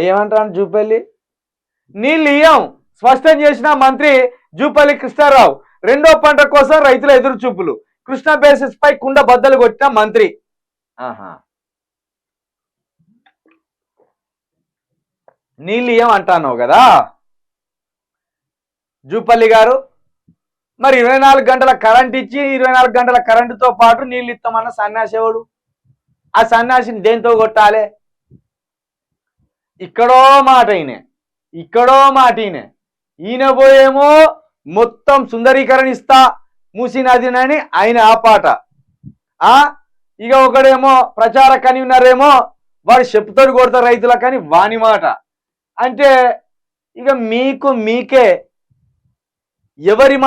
ఏమంటాను జూపల్లి నీళ్ళు ఇయ్యం స్పష్టం చేసిన మంత్రి జూపల్లి కృష్ణారావు. రెండో పంట కోసం రైతుల ఎదురు చూపులు. కృష్ణా బేసిస్ పై కుండ బద్దలు కొట్టిన మంత్రి. నీళ్ళు ఇయ్యం అంటాను కదా జూపల్లి గారు. మరి 24 గంటల కరెంట్ ఇచ్చి 24 గంటల కరెంటుతో పాటు నీళ్ళు ఇస్తామన్న సన్యాసేవుడు. ఆ సన్యాసిని దేంతో కొట్టాలి? ఇక్కడో మాట ఈయన పోయేమో మొత్తం సుందరీకరణ ఇస్తా మూసీ నదినని ఆయన ఆ పాట. ఇక ఒకడేమో ప్రచార కన్వీనరేమో వాడు చెప్పుతోడు కొడతారు రైతులకని వాని మాట. అంటే ఇక మీకే ఎవరి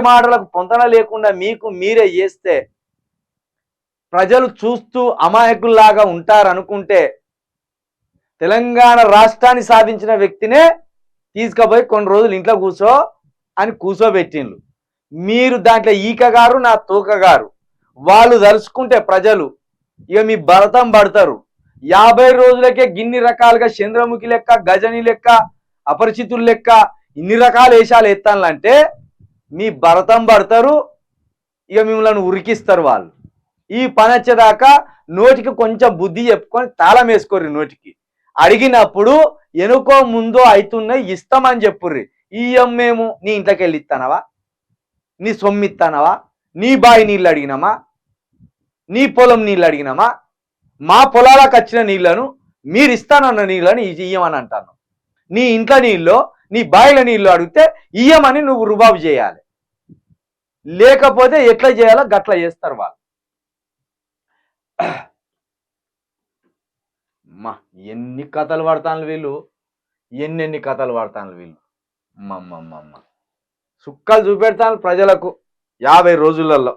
మాటలకు పొంతన లేకుండా మీకు మీరే చేస్తే ప్రజలు చూస్తూ అమాయకుల్లాగా ఉంటారనుకుంటే తెలంగాణ రాష్ట్రాన్ని సాధించిన వ్యక్తినే తీసుకుపోయి కొన్ని రోజులు ఇంట్లో కూర్చో అని కూర్చోబెట్టిండ్రు. మీరు దాంట్లో ఈకగారు నా తూకగారు. వాళ్ళు తలుచుకుంటే ప్రజలు ఇక మీ భరతం పడతారు. 50 రోజులకే గిన్ని రకాలుగా చంద్రముఖి లెక్క, గజని లెక్క, అపరిచితులు లెక్క ఇన్ని రకాల వేషాలు ఎత్తాలంటే మీ భరతం పడతారు. ఇక మిమ్మల్ని ఉరికిస్తారు వాళ్ళు. ఈ పని వచ్చేదాకా నోటికి కొంచెం బుద్ధి చెప్పుకొని తాళం వేసుకోర్రి. నోటికి అడిగినప్పుడు ఎనుకో ముందో అవుతున్నాయి ఇస్తామని చెప్పుర్రి. ఇయ్యం మేము నీ ఇంట్లోకి వెళ్ళి ఇస్తానవా? నీ సొమ్ము ఇస్తానవా? నీ బావి నీళ్ళు అడిగినామా? నీ పొలం నీళ్ళు అడిగినామా? మా పొలాలకు వచ్చిన నీళ్లను మీరు ఇస్తానన్న నీళ్ళని ఇయ్యమని అంటాను. నీ ఇంట్లో నీళ్ళు నీ బావిల నీళ్ళు అడిగితే ఇయ్యమని నువ్వు రుబాబు చేయాలి. లేకపోతే ఎట్లా చేయాలో గట్లా చేస్తారు వాళ్ళు. ఎన్ని కథలు పడతాను వీళ్ళు, ఎన్నెన్ని కథలు పడతాను వీళ్ళు. సుక్కలు చూపెడతాను ప్రజలకు 50 రోజులలో.